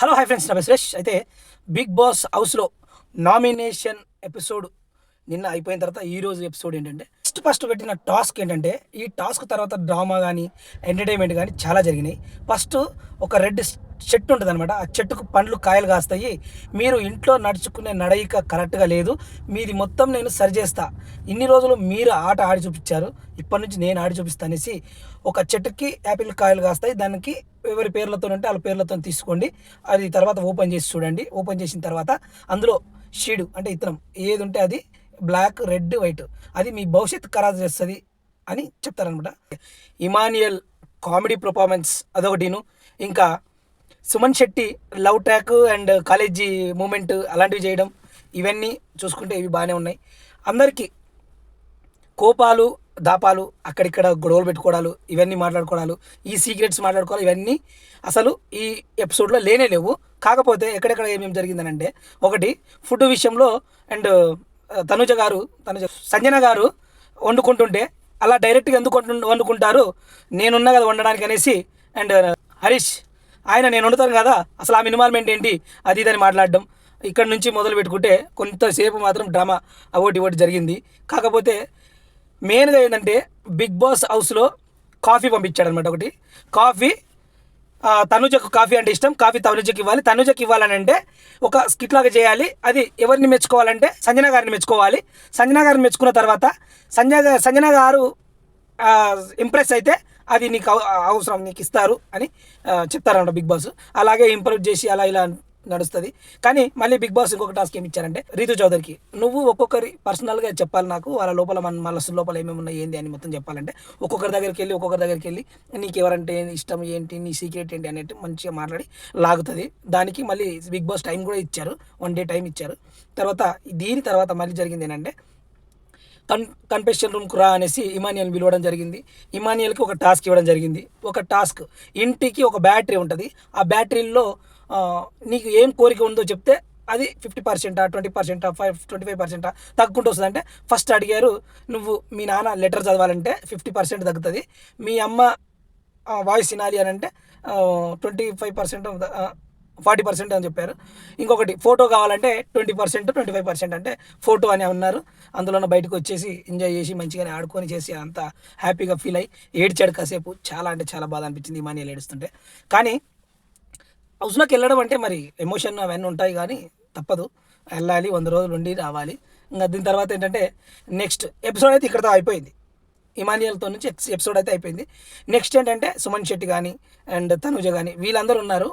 Hello hi friends, నా సురేష్. అయితే big boss హౌస్లో నామినేషన్ ఎపిసోడ్ నిన్న అయిపోయిన తర్వాత ఈరోజు ఎపిసోడ్ ఏంటంటే ఫస్ట్ పెట్టిన టాస్క్ ఏంటంటే, ఈ టాస్క్ తర్వాత డ్రామా కానీ ఎంటర్టైన్మెంట్ కానీ చాలా జరిగినాయి. ఫస్ట్ ఒక రెడ్ చెట్టు ఉంటుంది అనమాట. ఆ చెట్టుకు పండ్లు కాయలు కాస్తాయి. మీరు ఇంట్లో నడుచుకునే నడయిక కరెక్ట్గా లేదు, మీది మొత్తం నేను సరి చేస్తా, ఇన్ని రోజులు మీరు ఆట ఆడి చూపించారు, ఇప్పటి నుంచి నేను ఆడి చూపిస్తా అనేసి ఒక చెట్టుకి యాపిల్ కాయలు కాస్తాయి. దానికి ఎవరి పేర్లతో ఉంటే వాళ్ళ పేర్లతో తీసుకోండి, అది తర్వాత ఓపెన్ చేసి చూడండి. ఓపెన్ చేసిన తర్వాత అందులో షీడు అంటే ఇత్తనం ఏది ఉంటే అది బ్లాక్, రెడ్, వైట్, అది మీ భవిష్యత్తు ఖరారు చేస్తుంది అని చెప్తారనమాట. ఇమాన్యుయల్ కామెడీ పర్ఫార్మెన్స్ అదొకటిను, ఇంకా Suman Shetty love track and college moment అలాంటివి చేయడం, ఇవన్నీ చూసుకుంటే ఇవి బాగానే ఉన్నాయి. అందరికీ కోపాలు దాపాలు, అక్కడిక్కడ గొడవలు పెట్టుకోవడాలు, ఇవన్నీ మాట్లాడుకోవడాలు, ఈ సీక్రెట్స్ మాట్లాడుకోవాలి, ఇవన్నీ అసలు ఈ ఎపిసోడ్లో లేనే లేవు. కాకపోతే ఎక్కడెక్కడ ఏమేమి జరిగిందనంటే, ఒకటి ఫుడ్ విషయంలో అండ్ సంజన గారు వండుకుంటుంటే అలా డైరెక్ట్గా ఎందుకు వండుకుంటారు, నేనున్నా కదా వండడానికి అనేసి, అండ్ హరీష్ ఆయన నేను వండుతాను కదా అసలు ఆమె ఇన్వాల్వ్మెంట్ ఏంటి అది ఇదని మాట్లాడడం. ఇక్కడ నుంచి మొదలు పెట్టుకుంటే కొంతసేపు మాత్రం డ్రామా అవోటి ఇవోటి జరిగింది. కాకపోతే మెయిన్గా ఏంటంటే బిగ్ బాస్ హౌస్లో కాఫీ పంపించాడనమాట. ఒకటి కాఫీ, తనుజకు కాఫీ అంటే ఇష్టం, కాఫీ తనుజకి ఇవ్వాలి. తనుజకి ఇవ్వాలని అంటే ఒక స్కిట్ లాగా చేయాలి. అది ఎవరిని మెచ్చుకోవాలంటే సంజన గారిని మెచ్చుకోవాలి. సంజన గారిని మెచ్చుకున్న తర్వాత సంజన గారు ఇంప్రెస్ అయితే అది నీకు అవసరం, నీకు ఇస్తారు అని చెప్తారన్నమాట బిగ్ బాస్. అలాగే ఇంప్రెస్ చేసి అలా ఇలా నడుస్తుంది. కానీ మళ్ళీ బిగ్ బాస్ ఇంకొక టాస్క్ ఏమి ఇచ్చారంటే, రీతు చౌదరికి నువ్వు ఒక్కొక్కరి పర్సనల్గా చెప్పాలి, నాకు వాళ్ళ లోపల మన మనసు లోపల ఏమేమి ఉన్నాయి ఏంది అని మొత్తం చెప్పాలంటే, ఒక్కొక్కరి దగ్గరికి వెళ్ళి నీకు ఎవరంటే ఇష్టం ఏంటి, నీ సీక్రెట్ ఏంటి అనేది మంచిగా మాట్లాడి లాగుతుంది. దానికి మళ్ళీ బిగ్ బాస్ టైం కూడా ఇచ్చారు, 1 డే టైం ఇచ్చారు. దీని తర్వాత మళ్ళీ జరిగింది ఏంటంటే, కన్ఫెషన్ రూమ్కి రా అనేసి ఇమాన్యుయల్ పిలవడం జరిగింది. ఇమాన్యుయల్కి ఒక టాస్క్ ఇవ్వడం జరిగింది. ఒక టాస్క్, ఇంటికి ఒక బ్యాటరీ ఉంటుంది, ఆ బ్యాటరీలో నీకు ఏం కోరిక ఉందో చెప్తే అది 50%, 20%, 25% తగ్గుకుంటూ వస్తుంది. అంటే ఫస్ట్ అడిగారు, నువ్వు మీ నాన్న లెటర్ చదవాలంటే 50% తగ్గుతుంది, మీ అమ్మ వాయిస్ వినాలి అని అంటే 25%, 40% అని చెప్పారు. ఇంకొకటి ఫోటో కావాలంటే 20%, 25% అంటే ఫోటో అని అన్నారు. అందులో బయటకు వచ్చేసి ఎంజాయ్ చేసి మంచిగానే ఆడుకొని చేసి అంతా హ్యాపీగా ఫీల్ అయ్యి ఏడ్చాడు కాసేపు. చాలా అంటే చాలా బాధ అనిపించింది ఇమాన్యుయల్ ఏడుస్తుంటే. కానీ హౌస్లోకి వెళ్ళడం అంటే మరి ఎమోషన్ అవన్నీ ఉంటాయి, కానీ తప్పదు, వెళ్ళాలి, 100 రోజులు ఉండి రావాలి. ఇంకా దీని తర్వాత ఏంటంటే నెక్స్ట్ ఎపిసోడ్ అయితే ఇక్కడతో అయిపోయింది. ఇమాన్యుయల్తో నుంచి ఎపిసోడ్ అయితే అయిపోయింది. నెక్స్ట్ ఏంటంటే సుమన్ శెట్టి కానీ అండ్ తనుజ కానీ వీళ్ళందరూ ఉన్నారు.